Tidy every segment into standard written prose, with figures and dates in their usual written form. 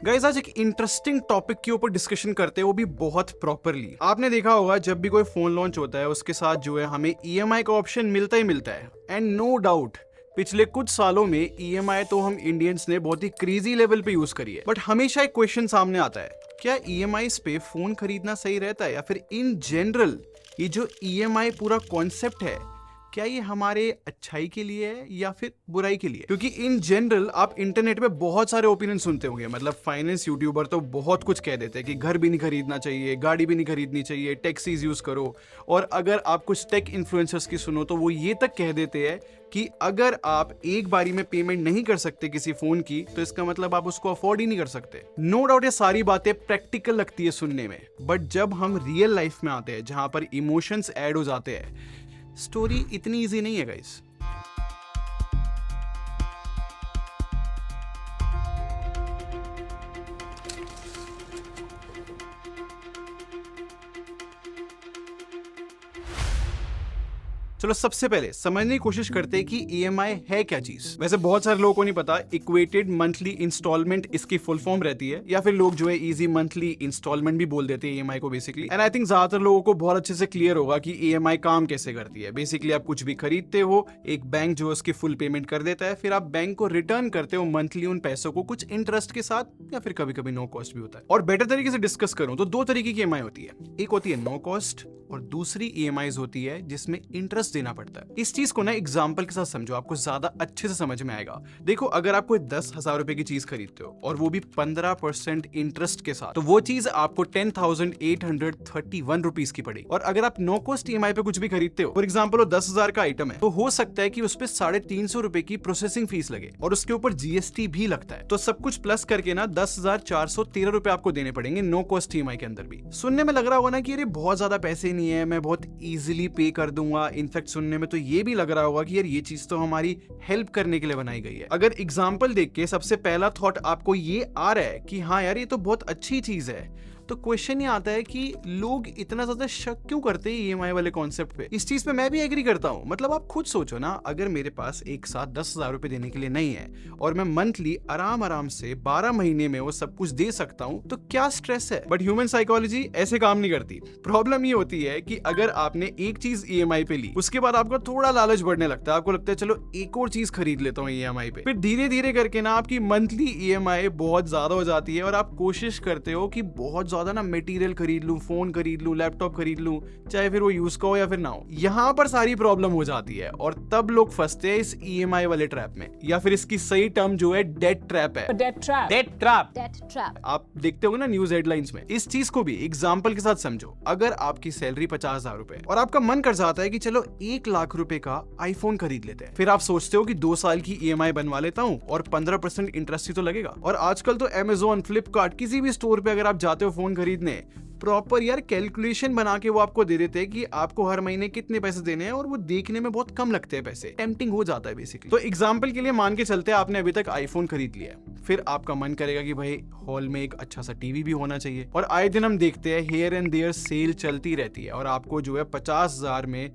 Guys आज एक interesting topic के ऊपर डिस्कशन करते हैं, वो भी बहुत प्रॉपरली। आपने देखा होगा जब भी कोई फोन लॉन्च होता है उसके साथ जो है हमें ईएमआई का ऑप्शन मिलता ही मिलता है। एंड नो डाउट पिछले कुछ सालों में ईएमआई तो हम इंडियंस ने बहुत ही क्रेजी लेवल पे यूज करी है। बट हमेशा एक क्वेश्चन सामने आता है, क्या ईएमआई पे फोन खरीदना सही रहता है, या फिर इन जनरल ये जो ईएमआई पूरा कॉन्सेप्ट है क्या ये हमारे अच्छाई के लिए है या फिर बुराई के लिए? क्योंकि इन जनरल आप इंटरनेट पे बहुत सारे ओपिनियन सुनते होंगे। मतलब फाइनेंस यूट्यूबर तो बहुत कुछ कह देते हैं कि घर भी नहीं खरीदना चाहिए, गाड़ी भी नहीं खरीदनी चाहिए, टैक्सीज यूज करो। और अगर आप कुछ टेक इन्फ्लुएंसर्स की सुनो तो वो ये तक कह देते हैं कि अगर आप एक बारी में पेमेंट नहीं कर सकते किसी फोन की तो इसका मतलब आप उसको अफोर्ड ही नहीं कर सकते। नो डाउट ये सारी बातें प्रैक्टिकल लगती है सुनने में, बट जब हम रियल लाइफ में आते हैं जहां पर इमोशंस ऐड हो जाते हैं, स्टोरी इतनी इजी नहीं है गाइस। चलो सबसे पहले समझने की कोशिश करते हैं कि ईएमआई है क्या चीज। वैसे बहुत सारे लोगों को नहीं पता, इक्वेटेड मंथली इंस्टॉलमेंट इसकी फुल फॉर्म रहती है, या फिर लोग जो है इजी मंथली इंस्टॉलमेंट भी बोल देते हैं ईएमआई को बेसिकली। एंड आई थिंक ज्यादातर लोगों को बहुत अच्छे से क्लियर होगा कि ईएमआई काम कैसे करती है। बेसिकली आप कुछ भी खरीदते हो, एक बैंक जो है उसकी फुल पेमेंट कर देता है, फिर आप बैंक को रिटर्न करते हो मंथली उन पैसों को, कुछ इंटरेस्ट के साथ, या फिर कभी कभी नो कॉस्ट भी होता है। और बेटर तरीके से डिस्कस करूं तो दो तरीके की ईएमआई होती है, एक होती है नो कॉस्ट और दूसरी ईएमआई होती है जिसमें इंटरेस्ट देना पड़ता है। इस चीज को ना एग्जांपल के साथ समझो, आपको ज्यादा अच्छे से समझ में आएगा। देखो अगर आप कोई 10,000 रुपए की चीज खरीदते हो और वो भी 15% इंटरेस्ट के साथ, तो वो चीज आपको 10,831 रुपीज की पड़ेगी। और अगर आप नो कॉस्ट ईएमआई पे कुछ भी खरीदते हो, फॉर एग्जाम्पल वो 10,000 का आइटम है, तो हो सकता है कि उस पर 350 रुपए की प्रोसेसिंग फीस लगे और उसके ऊपर जीएसटी भी लगता है। तो सब कुछ प्लस करके ना 10,413 रुपए आपको देने पड़ेंगे नो कॉस्ट ईएमआई के अंदर भी। सुनने में लग रहा होगा ना कि अरे बहुत ज्यादा पैसे नहीं है, मैं बहुत इजीली पे कर दूंगा। इनफैक्ट सुनने में तो ये भी लग रहा होगा कि यार ये चीज तो हमारी हेल्प करने के लिए बनाई गई है। अगर एग्जांपल देख के सबसे पहला थॉट आपको ये आ रहा है कि हाँ यार ये तो बहुत अच्छी चीज है, तो क्वेश्चन ये आता है कि लोग इतना ज्यादा शक क्यों करते हैं ईएमआई वाले कॉन्सेप्ट पे। इस चीज पे मैं भी एग्री करता हूं। मतलब आप खुद सोचो ना, अगर मेरे पास एक साथ 10,000 रुपए देने के लिए नहीं है और मैं मंथली आराम से 12 महीने में वो सब कुछ दे सकता हूं, तो क्या स्ट्रेस है। बट ह्यूमन साइकोलॉजी ऐसे काम नहीं करती। प्रॉब्लम ये होती है कि अगर आपने एक चीज ईएमआई पे ली, उसके बाद आपका थोड़ा लालच बढ़ने लगता है, आपको लगता है चलो एक और चीज खरीद लेता हूँ ईएमआई पे। फिर धीरे धीरे करके ना आपकी मंथली ईएमआई बहुत ज्यादा हो जाती है और आप कोशिश करते हो कि बहुत ज्यादा ना मटेरियल खरीद लूं, फोन खरीद लूं, लैपटॉप खरीद लूं, चाहे फिर वो यूज का हो या फिर ना हो। यहां पर सारी प्रॉब्लम हो जाती है और तब लोग फंसते हैं इस ईएमआई वाले ट्रैप में, या फिर इसकी सही टर्म जो है डेट ट्रैप है। डेट ट्रैप आप देखते हो ना न्यूज हेडलाइंस में। इस चीज को भी एग्जांपल के साथ समझो। अगर आपकी सैलरी 50,000 रुपए और आपका मन कर जाता है कि चलो 1 लाख रुपए का आईफोन खरीद लेते हैं, फिर आप सोचते हो कि 2 साल की ईएमआई बनवा लेता हूं और 15% इंटरेस्ट ही तो लगेगा। और आजकल तो अमेजोन, फ्लिपकार्ट, किसी भी स्टोर पे अगर आप जाते हो फोन खरीदने, प्रॉपर यार कैलकुलेशन बना के वो आपको दे देते हैं कि आपको हर महीने कितने पैसे देने हैं, और वो देखने में बहुत कम लगते हैं पैसे। टेम्पटिंग हो जाता है बेसिकली। तो एग्जांपल के लिए मान के चलते हैं आपने अभी तक आईफोन खरीद लिया है, फिर आपका मन करेगा कि भाई हॉल में एक अच्छा सा टीवी भी होना चाहिए। और आए दिन हम देखते हैं हियर एंड देयर सेल चलती रहती है और आपको जो है 50,000 में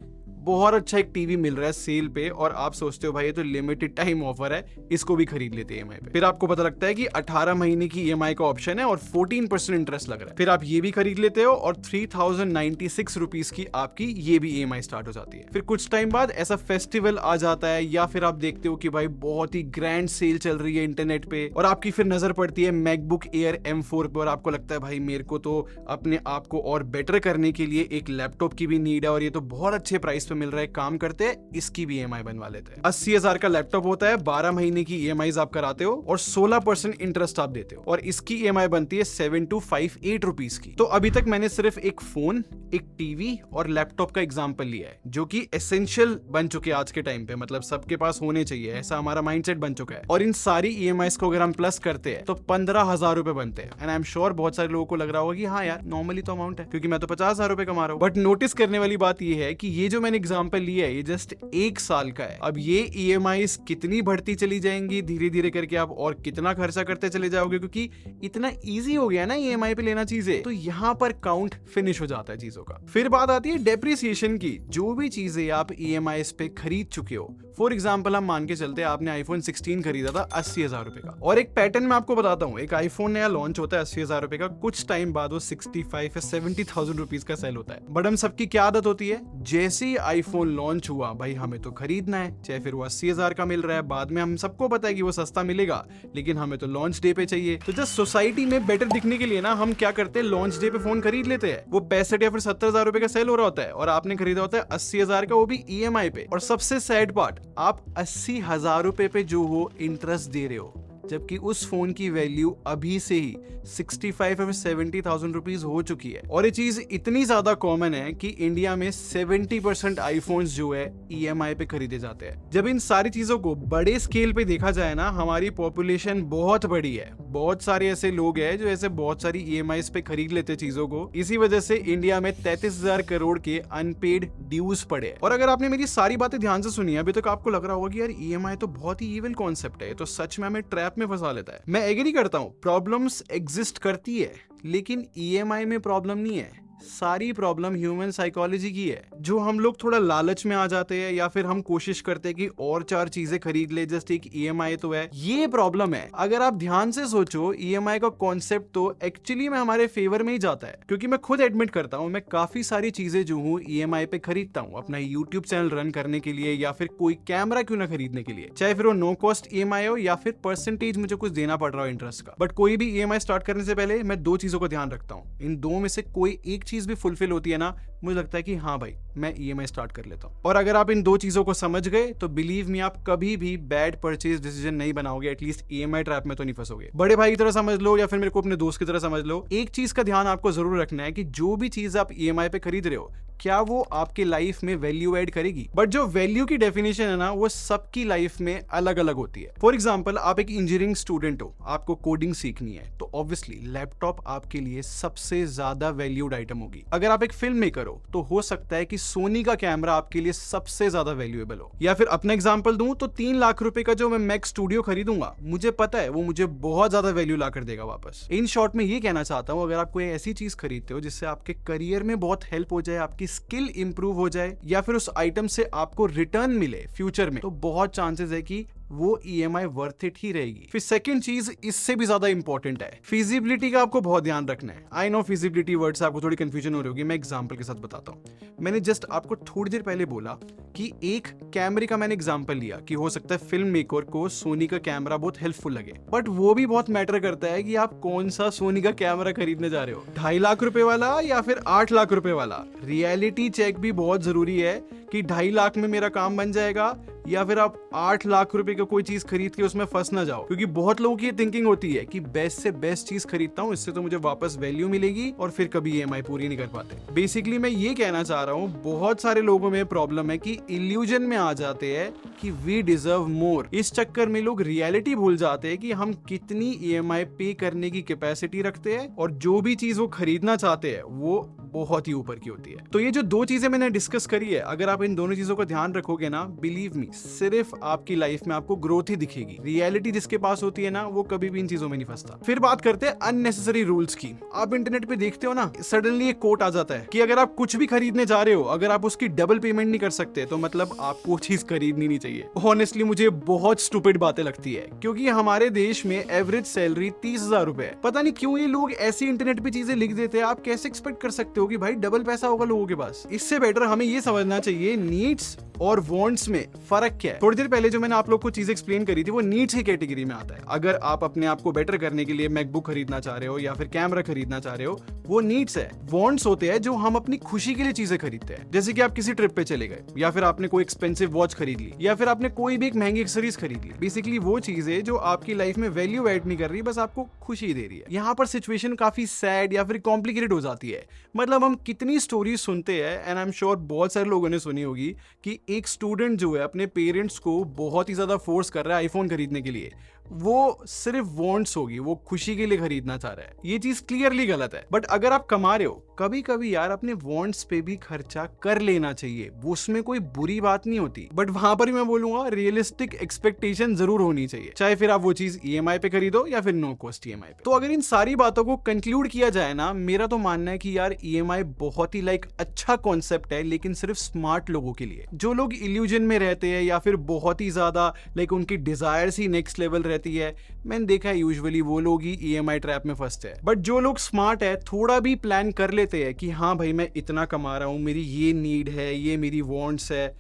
बहुत अच्छा एक टीवी मिल रहा है सेल पे, और आप सोचते हो भाई ये तो लिमिटेड टाइम ऑफर है, इसको भी खरीद लेते हैं ईएमआई पे। फिर आपको पता लगता है कि 18 महीने की ईएमआई का ऑप्शन है और 14% इंटरेस्ट लग रहा है। फिर आप ये भी खरीद लेते हो और 3,096 रुपीज की आपकी ये भी ईएमआई स्टार्ट हो जाती है। फिर कुछ टाइम बाद ऐसा फेस्टिवल आ जाता है, या फिर आप देखते हो कि भाई बहुत ही ग्रैंड सेल चल रही है इंटरनेट पे, और आपकी फिर नजर पड़ती है मैकबुक एयर M4 पे, और आपको लगता है भाई मेरे को तो अपने आप को और बेटर करने के लिए एक लैपटॉप की भी नीड है, और ये तो बहुत अच्छे प्राइस मिल रहा है, काम करते हैं इसकी भी ईएमआई बनवा लेते हैं। 80,000 का लैपटॉप होता है, 12 महीने की ईएमआई आप कराते हो और 16% इंटरेस्ट आप देते हो, और इसकी ईएमआई बनती है 7,258 रुपीज की। तो अभी तक मैंने सिर्फ एक फोन, एक टीवी और लैपटॉप का एग्जांपल लिया है, जो कि एसेंशियल बन चुके हैं आज के टाइम पे। मतलब सबके पास होने चाहिए, ऐसा हमारा माइंडसेट बन चुका है। और इन सारी ईएमआई को अगर हम प्लस करते हैं तो 15,000 रुपए बनते हैं। एंड आई एम श्योर बहुत सारे लोगों को लग रहा होगा कि हाँ यार नॉर्मली तो अमाउंट है, क्योंकि मैं तो 50,000 रुपए कमा रहा हूँ। बट नोटिस करने वाली बात यह है कि ये जो मैंने एग्जांपल लिया है ये जस्ट 1 साल का है। अब ये EMI कितनी बढ़ती चली जाएंगी धीरे धीरे करके, आप और कितना खर्चा करते चले जाओगे, क्योंकि इतना इजी हो गया ना EMI पे लेना चीजें, तो यहाँ पर काउंट फिनिश हो जाता है चीजों का। फिर बात आती है डेप्रिसिएशन की। जो भी चीजें आप EMI पे खरीद चुके हो, फॉर एग्जाम्पल हम मान के चलते हैं आपने iPhone 16 खरीदा था 80,000 रुपए का, और एक पैटर्न मैं आपको बताता हूँ, एक iPhone नया लॉन्च होता है 80,000 रुपए का, कुछ टाइम बाद वो 65 या 70,000 रुपीज का सेल होता है। बट हम सबकी क्या आदत होती है, जैसे ही iPhone लॉन्च हुआ भाई हमें तो खरीदना है, चाहे फिर वो 80,000 का मिल रहा है, बाद में हम सबको पता है कि वो सस्ता मिलेगा, लेकिन हमें तो लॉन्च डे पे चाहिए। तो जस्ट सोसाइटी में बेटर दिखने के लिए ना हम क्या करते हैं, लॉन्च डे पे फोन खरीद लेते हैं। वो 65 या फिर 70,000 रुपए का सेल हो रहा होता है और आपने खरीदा होता है 80,000 का, वो भी EMI पे। और सबसे सैड पार्ट, आप 80,000 रुपए पे जो हो इंटरेस्ट दे रहे हो, जबकि उस फोन की वैल्यू अभी से ही 65 या 70,000 रुपीज हो चुकी है। और ये चीज इतनी ज्यादा कॉमन है कि इंडिया में 70% आईफोन्स जो है EMI पे खरीदे जाते हैं। जब इन सारी चीजों को बड़े स्केल पे देखा जाए ना, हमारी पॉपुलेशन बहुत बड़ी है, बहुत सारे ऐसे लोग हैं जो ऐसे बहुत सारी EMI पे खरीद लेते चीजों को। इसी वजह से इंडिया में 33,000 करोड़ के अनपेड ड्यूज पड़े हैं। और अगर आपने मेरी सारी बातें ध्यान से सुनी अभी तक, आपको लग रहा होगा कि यार EMI तो बहुत ही इविल कॉन्सेप्ट है, तो सच में हमें ट्रैप में फंसा लेता है। मैं एग्री करता हूं, प्रॉब्लम्स एग्जिस्ट करती है, लेकिन EMI में प्रॉब्लम नहीं है। सारी प्रॉब्लम ह्यूमन साइकोलॉजी की है, जो हम लोग थोड़ा लालच में आ जाते हैं या फिर हम कोशिश करते हैं कि और 4 चीजें खरीद ले, जस्ट एक EMI तो है, ये प्रॉब्लम है। अगर आप ध्यान से सोचो, EMI का कॉन्सेप्ट तो एक्चुअली में हमारे फेवर में ही जाता है, क्योंकि मैं खुद एडमिट करता हूं, मैं काफी सारी चीजें जो हूं EMI पे खरीदता हूं, अपना YouTube चैनल रन करने के लिए या फिर कोई कैमरा क्यों ना खरीदने के लिए, चाहे फिर वो नो कॉस्ट EMI हो या फिर परसेंटेज मुझे कुछ देना पड़ रहा हो इंटरेस्ट का। बट कोई भी EMI स्टार्ट करने से पहले मैं 2 चीजों का ध्यान रखता हूं, इन 2 में से कोई एक चीज भी फुलफिल होती है ना, मुझे लगता है कि हाँ भाई मैं EMI स्टार्ट कर लेता हूँ। और अगर आप इन 2 चीजों को समझ गए तो बिलीव मी, आप कभी भी बैड परचेज डिसीजन नहीं बनाओगे, एटलीस्ट EMI ट्रैप में तो नहीं फंसोगे। बड़े भाई की तरह समझ लो या फिर मेरे को अपने दोस्त की तरह समझ लो, एक चीज का ध्यान आपको जरूर रखना है कि जो भी चीज आप EMI पे खरीद रहे हो, क्या वो आपके लाइफ में वैल्यू ऐड करेगी। बट जो वैल्यू की डेफिनेशन है ना, वो सबकी लाइफ में अलग अलग होती है। फॉर एग्जाम्पल, आप एक इंजीनियरिंग स्टूडेंट हो, आपको कोडिंग सीखनी है, तो ऑब्वियसली लैपटॉप आपके लिए सबसे ज्यादा वैल्यूड आइटम होगी। अगर आप एक फिल्म मेकर हो तो हो सकता है कि सोनी का कैमरा आपके लिए सबसे ज्यादा वैल्यूएबल हो। या फिर अपना एग्जाम्पल दूं तो 3 लाख रुपए का जो मैं मैक स्टूडियो खरीदूंगा, मुझे पता है वो मुझे बहुत ज्यादा वैल्यू ला कर देगा वापस। इन शॉर्ट में ये कहना चाहता हूं, अगर आप कोई ऐसी चीज खरीदते हो जिससे आपके करियर में बहुत हेल्प हो जाए, आपकी स्किल इंप्रूव हो जाए, या फिर उस आइटम से आपको रिटर्न मिले फ्यूचर में, तो बहुत चांसेस है कि वो EMI वर्थ इट ही रहेगी। फिर सेकंड चीज इससे भी ज्यादा इंपॉर्टेंट है, फिजिबिलिटी का आपको बहुत ध्यान रखना है। आई नो फिजिबिलिटी वर्ड से आपको थोड़ी कंफ्यूजन हो रही होगी, मैं एग्जांपल के साथ बताता हूँ। मैंने जस्ट आपको थोड़ी देर पहले बोला कि एक कैमरे का मैंने एग्जांपल लिया कि हो सकता है फिल्म मेकर को सोनी का कैमरा बहुत हेल्पफुल लगे, बट वो भी बहुत मैटर करता है कि आप कौन सा सोनी का कैमरा खरीदने जा रहे हो, 2.5 लाख रुपए वाला या फिर 8 लाख रुपए वाला। रियलिटी चेक भी बहुत जरूरी है कि 2.5 लाख में मेरा काम बन जाएगा, या फिर आप 8 लाख रुपए का कोई चीज खरीद के उसमें फंस ना जाओ। क्योंकि बहुत लोगों की थिंकिंग होती है कि बेस्ट से बेस्ट चीज खरीदता हूं, इससे तो मुझे वापस वैल्यू मिलेगी, और फिर कभी EMI पूरी नहीं कर पाते। बेसिकली मैं ये कहना चाह रहा हूं, बहुत सारे लोगों में प्रॉब्लम है कि इल्यूजन में आ जाते हैं कि वी डिजर्व मोर। इस चक्कर में लोग रियलिटी भूल जाते हैं कि हम कितनी EMI पे करने की कैपेसिटी रखते हैं, और जो भी चीज वो खरीदना चाहते हैं वो बहुत ही ऊपर की होती है। तो ये जो 2 चीजें मैंने डिस्कस करी है, अगर आप इन दोनों चीजों का ध्यान रखोगे ना, बिलीव मी, सिर्फ आपकी लाइफ में आपको ग्रोथ ही दिखेगी। रियलिटी जिसके पास होती है ना, वो कभी भी इन चीजों में नहीं फंसता। फिर बात करते हैं अननेसेसरी रूल्स की। आप इंटरनेट पे देखते हो ना, सडनली एक कोट आ जाता है कि अगर आप कुछ भी खरीदने जा रहे हो, अगर आप उसकी डबल पेमेंट नहीं कर सकते, तो मतलब आपको चीज खरीदनी नहीं चाहिए। ऑनेस्टली मुझे बहुत स्टूपिड बातें लगती है, क्योंकि हमारे देश में एवरेज सैलरी 30,000 रुपए है। पता नहीं क्यों ये लोग ऐसी इंटरनेट पे चीजें लिख देते हैं। आप कैसे एक्सपेक्ट कर सकते हो कि भाई डबल पैसा होगा लोगों के पास। इससे बेटर हमें ये समझना चाहिए नीड्स और वांट्स में फर्क क्या है। थोड़ी देर पहले जो मैंने आप लोग को चीज एक्सप्लेन करी थी, वो नीड्स की कैटेगरी में आता है। अगर आप अपने आप को बेटर करने के लिए मैकबुक खरीदना चाह रहे हो या फिर कैमरा खरीदना चाह रहे हो, वो नीड्स है। वांट्स होते हैं जो हम अपनी खुशी के लिए चीजें खरीदते हैं, जैसे कि आप किसी ट्रिप पे चले गए, या फिर आपने कोई एक्सपेंसिव वॉच खरीद ली, या फिर आपने कोई भी एक महंगी एक्सेसरीज खरीद ली। बेसिकली वो चीजें जो आपकी लाइफ में वैल्यू ऐड नहीं कर रही, बस आपको खुशी दे रही है। यहाँ पर सिचुएशन काफी सैड या फिर कॉम्प्लिकेटेड हो जाती है। मतलब हम कितनी स्टोरी सुनते हैं, एंड आई एम श्योर बहुत सारे लोगों ने सुनी होगी, कि एक स्टूडेंट जो है अपने पेरेंट्स को बहुत ही ज्यादा फोर्स कर रहा है आईफोन खरीदने के लिए, वो सिर्फ वांट्स होगी, वो खुशी के लिए खरीदना चाह रहा है। ये चीज क्लियरली गलत है। बट अगर आप कमा रहे हो, कभी कभी यार अपने वांट्स पे भी खर्चा कर लेना चाहिए, वो उसमें कोई बुरी बात नहीं होती। बट वहां पर भी मैं बोलूंगा रियलिस्टिक एक्सपेक्टेशन जरूर होनी चाहिए, चाहे फिर आप वो चीज ईएमआई पे खरीदो या फिर नो कॉस्ट ईएमआई पे। तो अगर इन सारी बातों को कंक्लूड किया जाए ना, मेरा तो मानना है कि यार ईएमआई बहुत ही अच्छा कॉन्सेप्ट है, लेकिन सिर्फ स्मार्ट लोगों के लिए। जो लोग इल्यूजन में रहते हैं या फिर बहुत ही ज्यादा उनकी डिजायर्स ही नेक्स्ट लेवल रहती है, मैंने देखा है यूजुअली वो लोग ही ईएमआई ट्रैप में फंसते हैं। बट जो लोग स्मार्ट है, थोड़ा भी प्लान कर लेते हैं कि हाँ भाई मैं इतना कमा रहा हूं, मेरी ये नीड है, ये मेरी वांट्स है,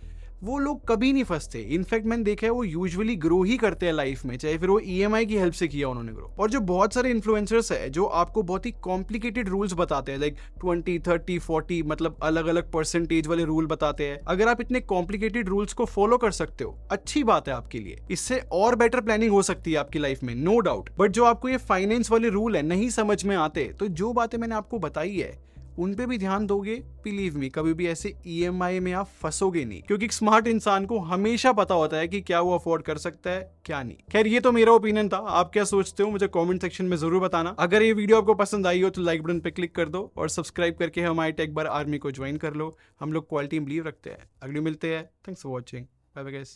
वो लोग कभी नहीं फंसते। इनफैक्ट मैंने देखा है वो यूजुअली ग्रो ही करते हैं लाइफ में, चाहे फिर वो ईएमआई की हेल्प से किया उन्होंने ग्रो। और जो बहुत सारे इन्फ्लुएंसर्स है जो आपको बहुत ही कॉम्प्लिकेटेड रूल्स बताते हैं, 20, 30, 40 मतलब अलग अलग परसेंटेज वाले रूल बताते हैं। अगर आप इतने कॉम्प्लिकेटेड रूल्स को फॉलो कर सकते हो, अच्छी बात है आपके लिए, इससे और बेटर प्लानिंग हो सकती है आपकी लाइफ में, नो डाउट। बट जो आपको ये फाइनेंस वाले रूल है नहीं समझ में आते, तो जो बातें मैंने आपको बताई है उन पे भी ध्यान दोगे, बिलीव मी कभी भी ऐसे ईएमआई में आप फंसोगे नहीं, क्योंकि एक स्मार्ट इंसान को हमेशा पता होता है कि क्या वो अफोर्ड कर सकता है क्या नहीं। खैर ये तो मेरा ओपिनियन था, आप क्या सोचते हो मुझे कमेंट सेक्शन में जरूर बताना। अगर ये वीडियो आपको पसंद आई हो तो लाइक बटन पे क्लिक कर दो और सब्सक्राइब करके हमारे टेक बार आर्मी को ज्वाइन कर लो। हम लोग क्वालिटी में बिलीव रखते हैं। अगले मिलते हैं। Thanks for watching. Bye bye guys.